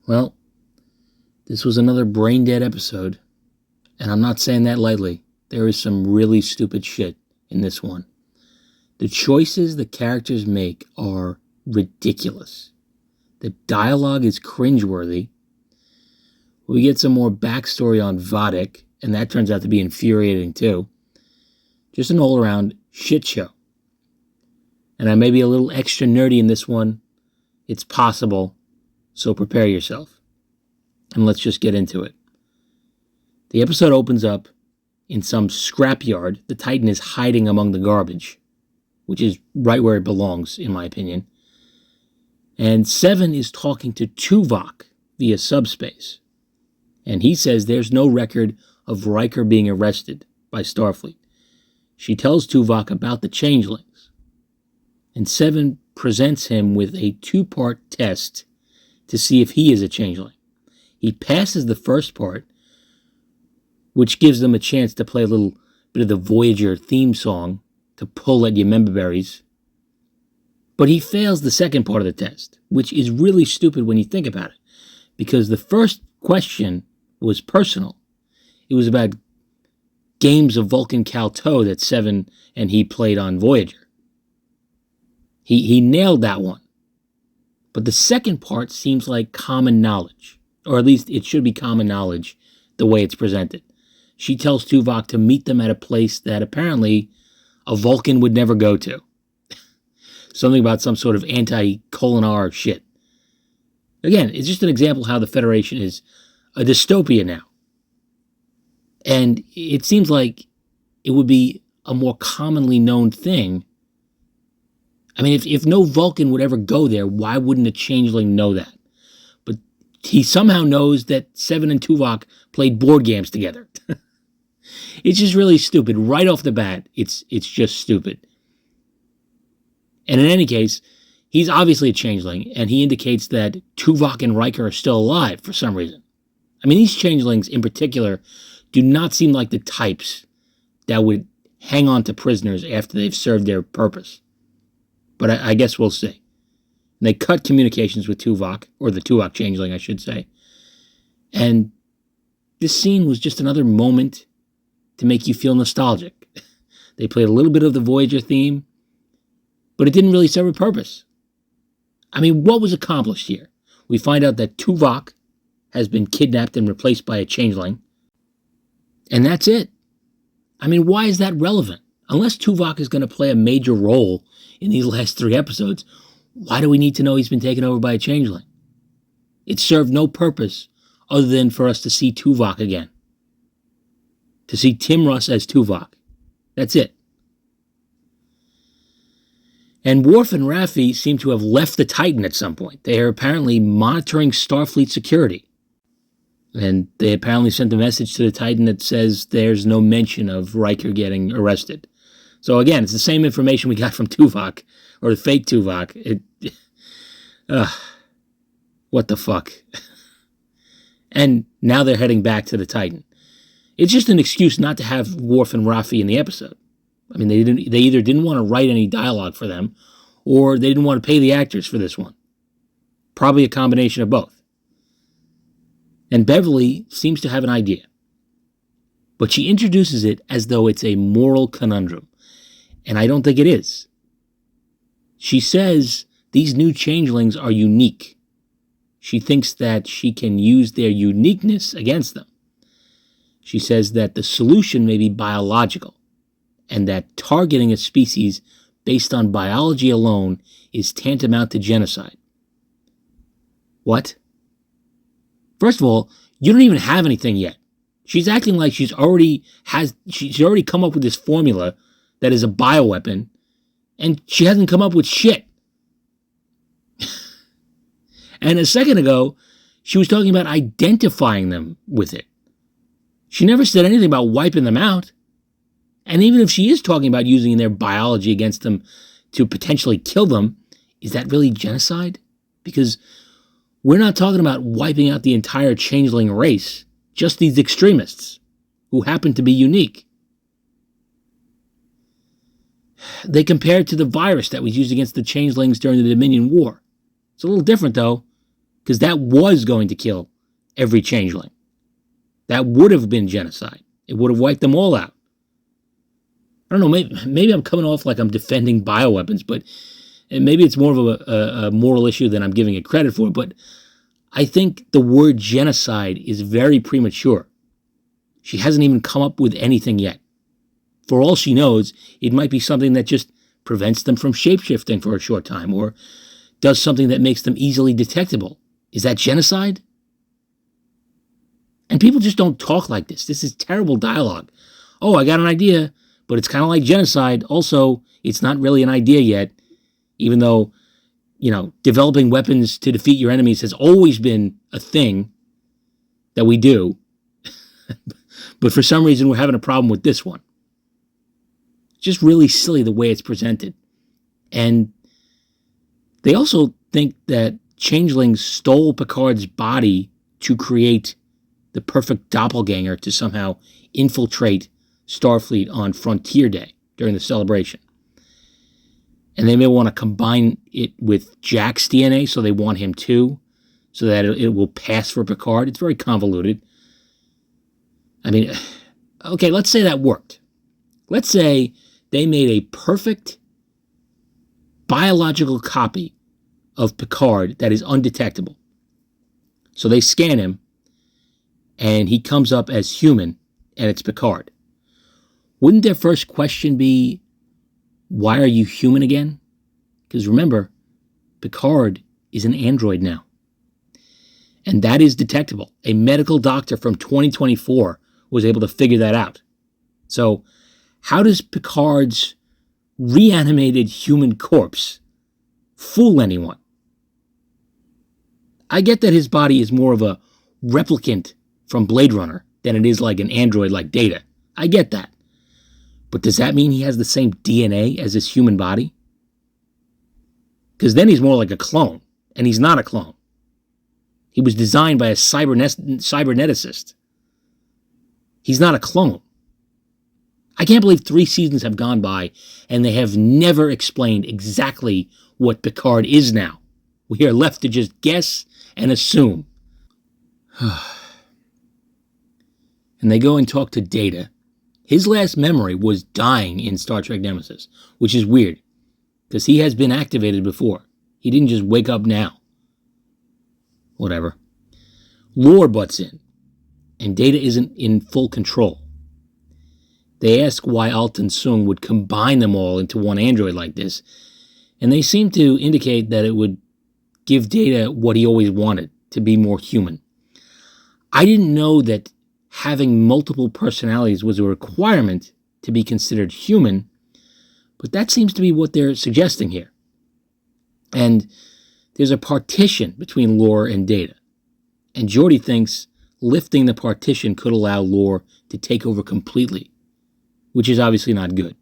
Well, this was another brain dead episode, and I'm not saying that lightly. There is some really stupid shit in this one. The choices the characters make are ridiculous. The dialogue is cringeworthy. We get some more backstory on Vadik, and that turns out to be infuriating too. Just an all-around shit show. And I may be a little extra nerdy in this one. It's possible, so prepare yourself. And let's just get into it. The episode opens up in some scrapyard. The Titan is hiding among the garbage, which is right where it belongs, in my opinion. And Seven is talking to Tuvok via subspace. And he says there's no record of Riker being arrested by Starfleet. She tells Tuvok about the changelings. And Seven presents him with a 2-part test to see if he is a changeling. He passes the first part, which gives them a chance to play a little bit of the Voyager theme song to pull at your member berries. But he fails the second part of the test, which is really stupid when you think about it, because the first question was personal. It was about games of Vulcan Calto that Seven and he played on Voyager. He nailed that one. But the second part seems like common knowledge, or at least it should be common knowledge the way it's presented. She tells Tuvok to meet them at a place that apparently a Vulcan would never go to. Something about some sort of anti-Kolinar shit. Again, it's just an example how the Federation is a dystopia now. And it seems like it would be a more commonly known thing. I mean, if no Vulcan would ever go there, why wouldn't a changeling know that? But he somehow knows that Seven and Tuvok played board games together. It's just really stupid. Right off the bat, it's just stupid. And in any case, he's obviously a changeling, and he indicates that Tuvok and Riker are still alive for some reason. I mean, these changelings in particular do not seem like the types that would hang on to prisoners after they've served their purpose. But I guess we'll see. And they cut communications with Tuvok, or the Tuvok changeling, I should say. And this scene was just another moment to make you feel nostalgic. They played a little bit of the Voyager theme, but it didn't really serve a purpose. I mean, what was accomplished here? We find out that Tuvok has been kidnapped and replaced by a changeling. And that's it. I mean, why is that relevant? Unless Tuvok is going to play a major role in these last 3 episodes, why do we need to know he's been taken over by a changeling? It served no purpose other than for us to see Tuvok again. To see Tim Russ as Tuvok. That's it. And Worf and Raffi seem to have left the Titan at some point. They are apparently monitoring Starfleet security. And they apparently sent a message to the Titan that says there's no mention of Riker getting arrested. So again, it's the same information we got from Tuvok, or the fake Tuvok. What the fuck? And now they're heading back to the Titan. It's just an excuse not to have Worf and Raffi in the episode. I mean, they either didn't want to write any dialogue for them, or they didn't want to pay the actors for this one. Probably a combination of both. And Beverly seems to have an idea. But she introduces it as though it's a moral conundrum. And I don't think it is. She says these new changelings are unique. She thinks that she can use their uniqueness against them. She says that the solution may be biological, and that targeting a species based on biology alone is tantamount to genocide. What? First of all, you don't even have anything yet. She's acting like she's already come up with this formula that is a bioweapon, and she hasn't come up with shit. And a second ago, she was talking about identifying them with it. She never said anything about wiping them out. And even if she is talking about using their biology against them to potentially kill them, is that really genocide? Because we're not talking about wiping out the entire changeling race, just these extremists who happen to be unique. They compare it to the virus that was used against the changelings during the Dominion War. It's a little different, though. because that was going to kill every changeling. That would have been genocide. It would have wiped them all out. I don't know, maybe I'm coming off like I'm defending bioweapons, but maybe it's more of a moral issue than I'm giving it credit for, but I think the word genocide is very premature. She hasn't even come up with anything yet. For all she knows, it might be something that just prevents them from shapeshifting for a short time, or does something that makes them easily detectable. Is that genocide? And people just don't talk like this. This is terrible dialogue. Oh, I got an idea, but it's kind of like genocide. Also, it's not really an idea yet, even though, developing weapons to defeat your enemies has always been a thing that we do. But for some reason, we're having a problem with this one. Just really silly the way it's presented. And they also think that changelings stole Picard's body to create the perfect doppelganger to somehow infiltrate Starfleet on Frontier Day during the celebration. And they may want to combine it with Jack's DNA, so they want him too, so that it will pass for Picard. It's very convoluted. I mean, okay, let's say that worked. Let's say they made a perfect biological copy of Picard that is undetectable. So they scan him, and he comes up as human, and it's Picard. Wouldn't their first question be, why are you human again? Because remember, Picard is an android now. And that is detectable. A medical doctor from 2024 was able to figure that out. So how does Picard's reanimated human corpse fool anyone? I get that his body is more of a replicant from Blade Runner than it is like an android like Data. I get that. But does that mean he has the same DNA as his human body? Because then he's more like a clone, and he's not a clone. He was designed by a cyberneticist. He's not a clone. I can't believe 3 seasons have gone by, and they have never explained exactly what Picard is now. We are left to just guess and assume. And they go and talk to Data. His last memory was dying in Star Trek Nemesis, which is weird, because he has been activated before. He didn't just wake up now. Whatever. Lore butts in, and Data isn't in full control. They ask why Altan Sung would combine them all into one android like this, and they seem to indicate that it would give Data what he always wanted, to be more human. I didn't know that having multiple personalities was a requirement to be considered human, but that seems to be what they're suggesting here. And there's a partition between Lore and Data, and Geordi thinks lifting the partition could allow Lore to take over completely, which is obviously not good.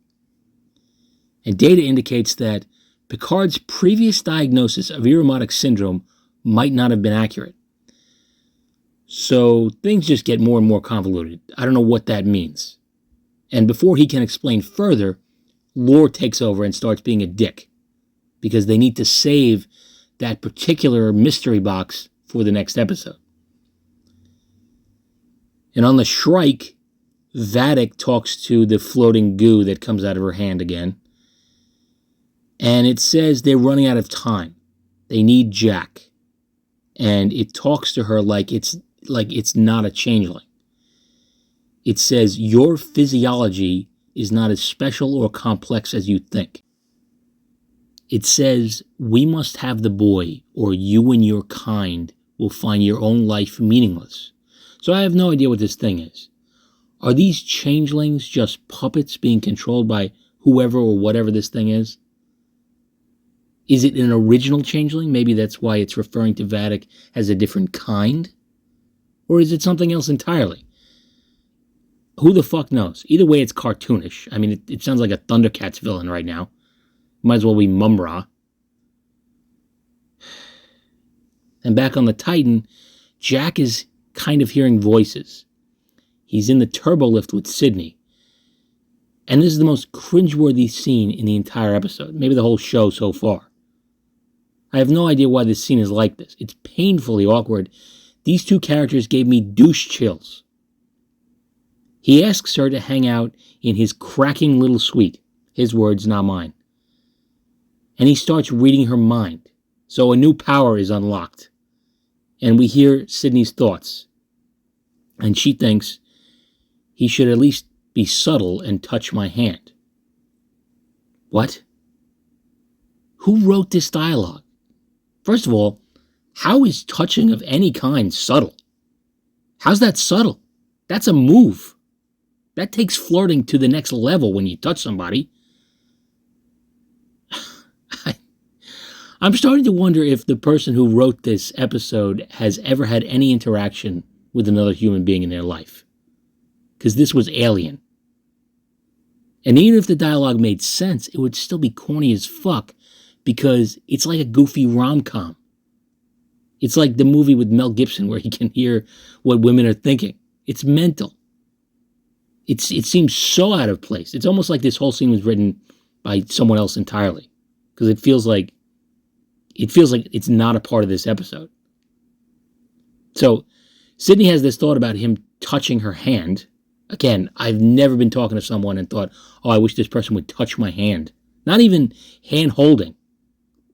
And Data indicates that Picard's previous diagnosis of Irumodic syndrome might not have been accurate. So things just get more and more convoluted. I don't know what that means. And before he can explain further, Lore takes over and starts being a dick, because they need to save that particular mystery box for the next episode. And on the Shrike, Vadic talks to the floating goo that comes out of her hand again. And it says they're running out of time. They need Jack. And it talks to her like it's not a changeling. It says, your physiology is not as special or complex as you think. It says, we must have the boy, or you and your kind will find your own life meaningless. So I have no idea what this thing is. Are these changelings just puppets being controlled by whoever or whatever this thing is? Is it an original changeling? Maybe that's why it's referring to Vadic as a different kind? Or is it something else entirely? Who the fuck knows? Either way, it's cartoonish. I mean, it sounds like a Thundercats villain right now. Might as well be Mumra. And back on the Titan, Jack is kind of hearing voices. He's in the turbo lift with Sydney. And this is the most cringeworthy scene in the entire episode. Maybe the whole show so far. I have no idea why this scene is like this. It's painfully awkward. These two characters gave me douche chills. He asks her to hang out in his cracking little suite. His words, not mine. And he starts reading her mind. So a new power is unlocked. And we hear Sydney's thoughts. And she thinks he should at least be subtle and touch my hand. What? Who wrote this dialogue? First of all, how is touching of any kind subtle? How's that subtle? That's a move. That takes flirting to the next level when you touch somebody. I'm starting to wonder if the person who wrote this episode has ever had any interaction with another human being in their life. Because this was alien. And even if the dialogue made sense, it would still be corny as fuck because it's like a goofy rom-com. It's like the movie with Mel Gibson where he can hear what women are thinking. It's mental. It seems so out of place. It's almost like this whole scene was written by someone else entirely. Because it feels like it's not a part of this episode. So Sydney has this thought about him touching her hand. Again, I've never been talking to someone and thought, oh, I wish this person would touch my hand. Not even hand holding.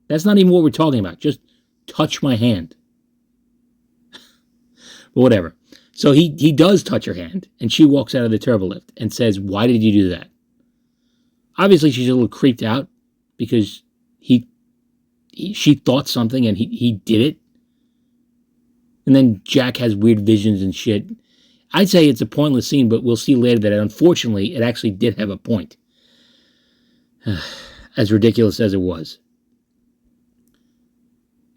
That's not even what we're talking about. Just touch my hand. But whatever. So he does touch her hand, and she walks out of the turbolift and says, why did you do that? Obviously, she's a little creeped out because she thought something and he did it. And then Jack has weird visions and shit. I'd say it's a pointless scene, but we'll see later that unfortunately it actually did have a point. As ridiculous as it was.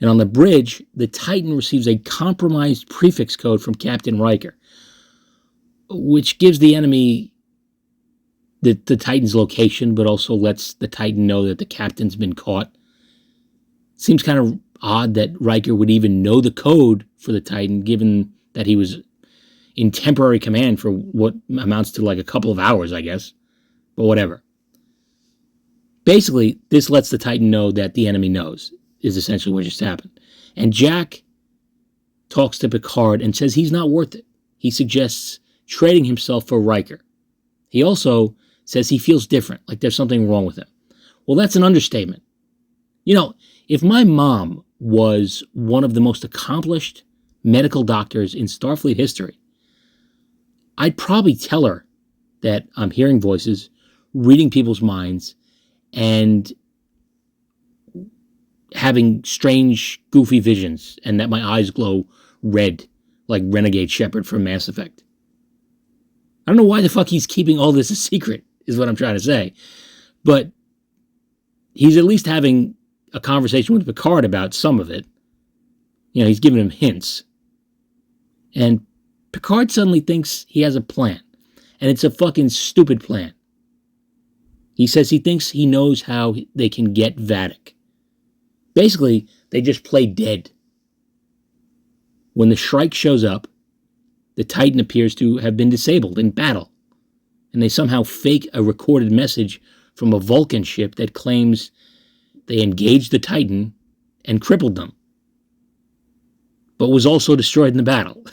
And on the bridge, the Titan receives a compromised prefix code from Captain Riker, which gives the enemy the Titan's location, but also lets the Titan know that the captain's been caught. Seems kind of odd that Riker would even know the code for the Titan, given that he was in temporary command for what amounts to like a couple of hours, I guess. But whatever. Basically, this lets the Titan know that the enemy knows, is essentially what just happened. And Jack talks to Picard and says he's not worth it. He suggests trading himself for Riker. He also says he feels different, like there's something wrong with him. Well, that's an understatement. You know, if my mom was one of the most accomplished medical doctors in Starfleet history, I'd probably tell her that I'm hearing voices, reading people's minds, and having strange, goofy visions, and that my eyes glow red like Renegade Shepard from Mass Effect. I don't know why the fuck he's keeping all this a secret, is what I'm trying to say. But he's at least having a conversation with Picard about some of it. You know, he's giving him hints. And Picard suddenly thinks he has a plan. And it's a fucking stupid plan. He says he thinks he knows how they can get Vadic. Basically, they just play dead. When the Shrike shows up, the Titan appears to have been disabled in battle. And they somehow fake a recorded message from a Vulcan ship that claims they engaged the Titan and crippled them, but was also destroyed in the battle.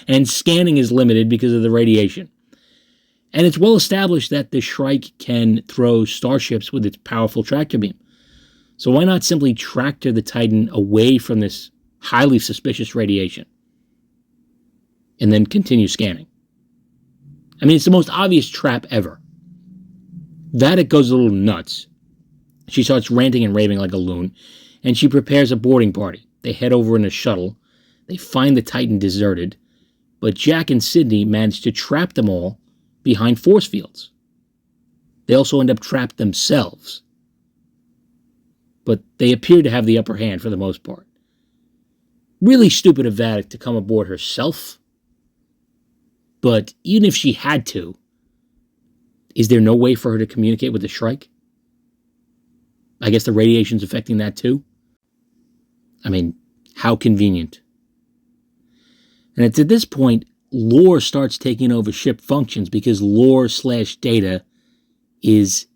And scanning is limited because of the radiation. And it's well established that the Shrike can throw starships with its powerful tractor beam. So why not simply tractor the Titan away from this highly suspicious radiation and then continue scanning? I mean, it's the most obvious trap ever. Vadic goes a little nuts. She starts ranting and raving like a loon, and she prepares a boarding party. They head over in a shuttle. They find the Titan deserted, but Jack and Sydney manage to trap them all behind force fields. They also end up trapped themselves. But they appear to have the upper hand for the most part. Really stupid of Vadic to come aboard herself. But even if she had to, is there no way for her to communicate with the Shrike? I guess the radiation's affecting that too? I mean, how convenient. And it's at this point, lore starts taking over ship functions because lore/data is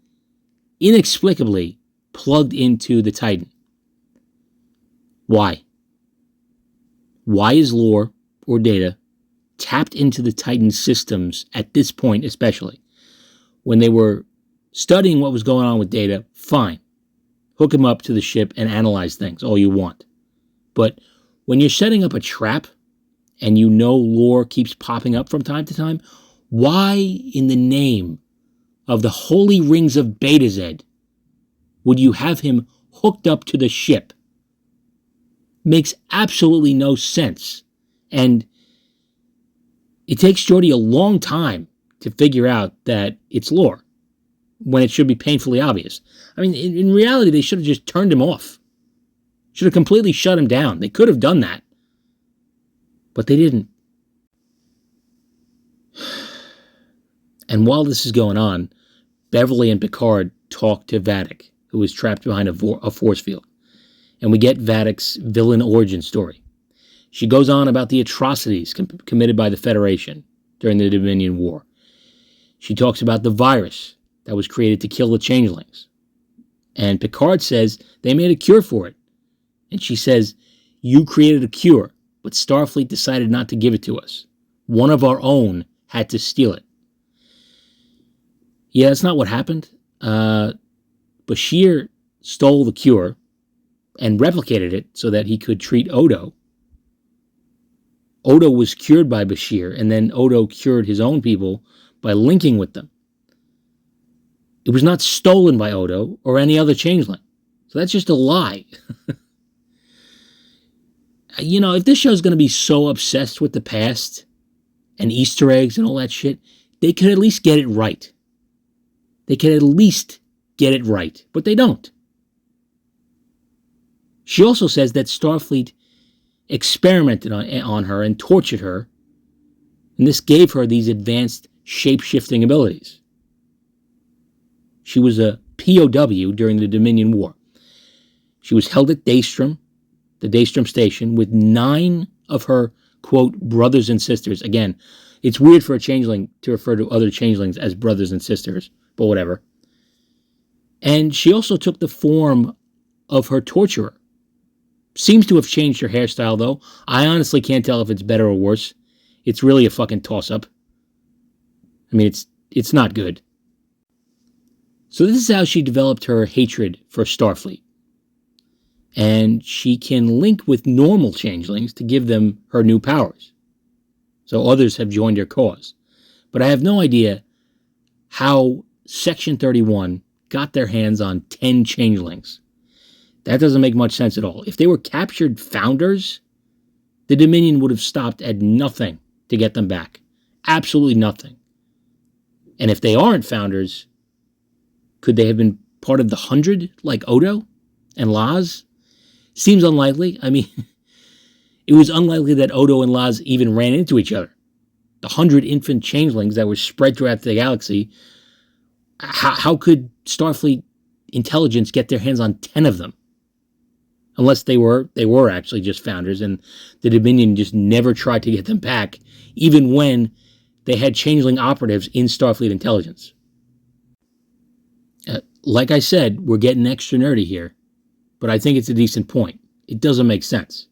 inexplicably plugged into the Titan. Why? Why is Lore or Data tapped into the Titan systems at this point, especially? When they were studying what was going on with Data, fine. Hook him up to the ship and analyze things all you want. But when you're setting up a trap and you know Lore keeps popping up from time to time, why in the name of the holy rings of Betazed would you have him hooked up to the ship? Makes absolutely no sense. And it takes Geordi a long time to figure out that it's Lore, when it should be painfully obvious. I mean, in reality, they should have just turned him off. Should have completely shut him down. They could have done that. But they didn't. And while this is going on, Beverly and Picard talk to Vadic, who is trapped behind a force field. And we get Vadic's villain origin story. She goes on about the atrocities committed by the Federation during the Dominion War. She talks about the virus that was created to kill the changelings. And Picard says they made a cure for it. And she says, you created a cure, but Starfleet decided not to give it to us. One of our own had to steal it. Yeah, that's not what happened. Bashir stole the cure and replicated it so that he could treat Odo. Odo was cured by Bashir, and then Odo cured his own people by linking with them. It was not stolen by Odo or any other changeling. So that's just a lie. You know, if this show is going to be so obsessed with the past and Easter eggs and all that shit, they could at least get it right. They could at least get it right, but they don't. She also says that Starfleet experimented on her and tortured her, and this gave her these advanced shape-shifting abilities. She was a POW during the Dominion War. She was held at Daystrom, the Daystrom station, with 9 of her, quote, brothers and sisters. Again, it's weird for a changeling to refer to other changelings as brothers and sisters, but whatever. And she also took the form of her torturer. Seems to have changed her hairstyle, though. I honestly can't tell if it's better or worse. It's really a fucking toss-up. I mean, it's not good. So this is how she developed her hatred for Starfleet. And she can link with normal changelings to give them her new powers. So others have joined her cause. But I have no idea how Section 31 got their hands on 10 changelings. That doesn't make much sense at all. If they were captured founders, the Dominion would have stopped at nothing to get them back. Absolutely nothing. And if they aren't founders, could they have been part of the 100 like Odo and Laz? Seems unlikely. I mean, it was unlikely that Odo and Laz even ran into each other. The 100 infant changelings that were spread throughout the galaxy, how could Starfleet intelligence get their hands on 10 of them? Unless they were actually just founders, and the Dominion just never tried to get them back, even when they had changeling operatives in Starfleet intelligence. Like I said, we're getting extra nerdy here, but I think it's a decent point. It doesn't make sense.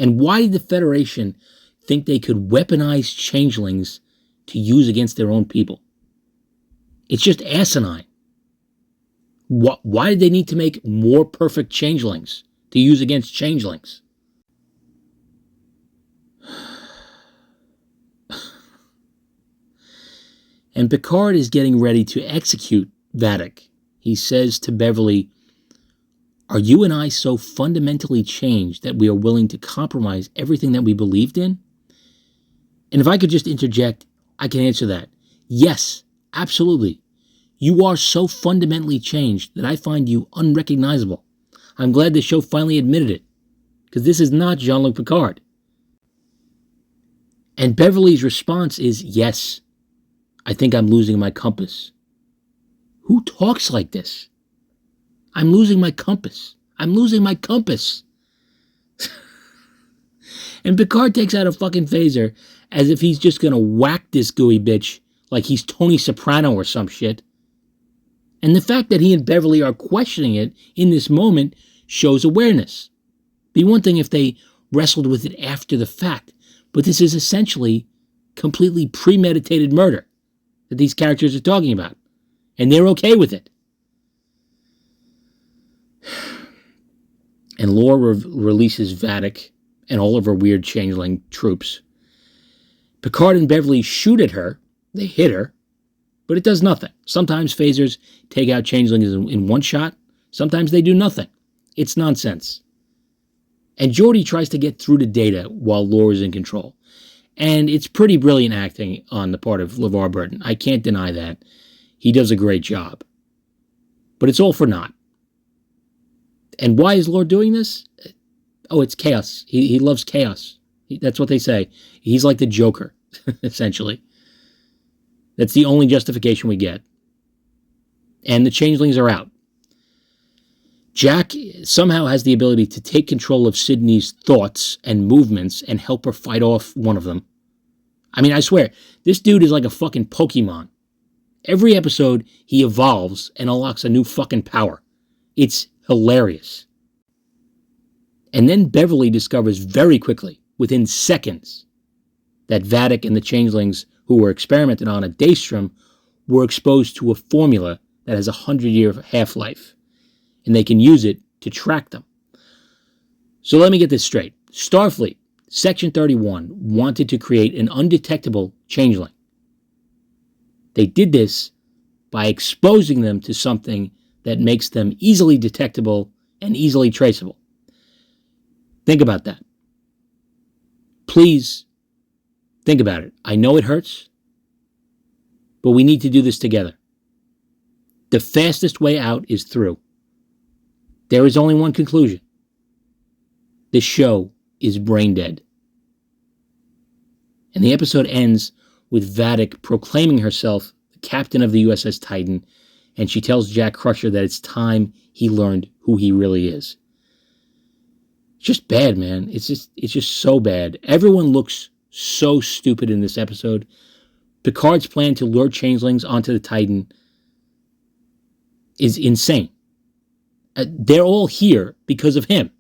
And why did the Federation think they could weaponize changelings to use against their own people? It's just asinine. Why did they need to make more perfect changelings to use against changelings? And Picard is getting ready to execute Vadic. He says to Beverly, "Are you and I so fundamentally changed that we are willing to compromise everything that we believed in?" And if I could just interject, I can answer that. Yes, absolutely. You are so fundamentally changed that I find you unrecognizable. I'm glad the show finally admitted it, because this is not Jean-Luc Picard. And Beverly's response is, yes, I think I'm losing my compass. Who talks like this? I'm losing my compass. I'm losing my compass. And Picard takes out a fucking phaser as if he's just going to whack this gooey bitch like he's Tony Soprano or some shit. And the fact that he and Beverly are questioning it in this moment shows awareness. Be one thing if they wrestled with it after the fact, but this is essentially completely premeditated murder that these characters are talking about, and they're okay with it. And Lore releases Vadic and all of her weird changeling troops. Picard and Beverly shoot at her. They hit her, but it does nothing. Sometimes phasers take out changelings in one shot. Sometimes they do nothing. It's nonsense. And Geordi tries to get through to Data while Lore is in control. And it's pretty brilliant acting on the part of LeVar Burton. I can't deny that. He does a great job. But it's all for naught. And why is Lore doing this? Oh, it's chaos. He loves chaos. That's what they say. He's like the Joker, essentially. That's the only justification we get. And the changelings are out. Jack somehow has the ability to take control of Sydney's thoughts and movements and help her fight off one of them. I mean, I swear, this dude is like a fucking Pokemon. Every episode, he evolves and unlocks a new fucking power. It's hilarious. And then Beverly discovers very quickly, within seconds, that Vadic and the changelings who were experimented on at Daystrom were exposed to a formula that has a 100-year half-life, and they can use it to track them. So let me get this straight. Starfleet, Section 31, wanted to create an undetectable changeling. They did this by exposing them to something that makes them easily detectable and easily traceable. Think about that. Please think about it. I know it hurts, but we need to do this together. The fastest way out is through. There is only one conclusion. This show is brain dead. And the episode ends with Vadic proclaiming herself the captain of the USS Titan, and she tells Jack Crusher that it's time he learned who he really is. It's just bad, man. It's just so bad. Everyone looks so stupid in this episode. Picard's plan to lure changelings onto the Titan is insane. They're all here because of him.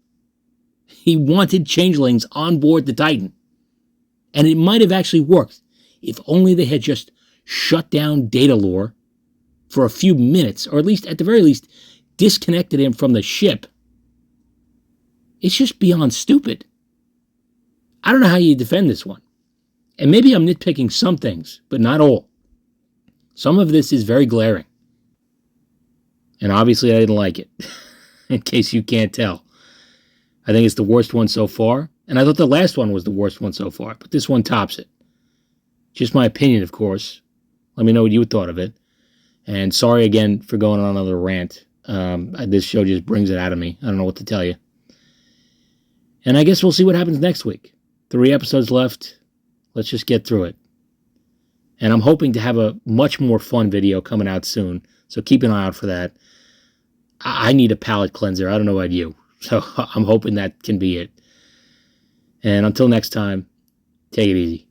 He wanted changelings on board the Titan. And it might have actually worked if only they had just shut down Data Lore for a few minutes, or at the very least, disconnected him from the ship. It's just beyond stupid. I don't know how you defend this one. And maybe I'm nitpicking some things, but not all. Some of this is very glaring. And obviously I didn't like it, in case you can't tell. I think it's the worst one so far, and I thought the last one was the worst one so far, but this one tops it. Just my opinion, of course. Let me know what you thought of it. And sorry again for going on another rant. This show just brings it out of me. I don't know what to tell you. And I guess we'll see what happens next week. 3 episodes left. Let's just get through it. And I'm hoping to have a much more fun video coming out soon, so keep an eye out for that. I need a palate cleanser. I don't know about you. So I'm hoping that can be it. And until next time, take it easy.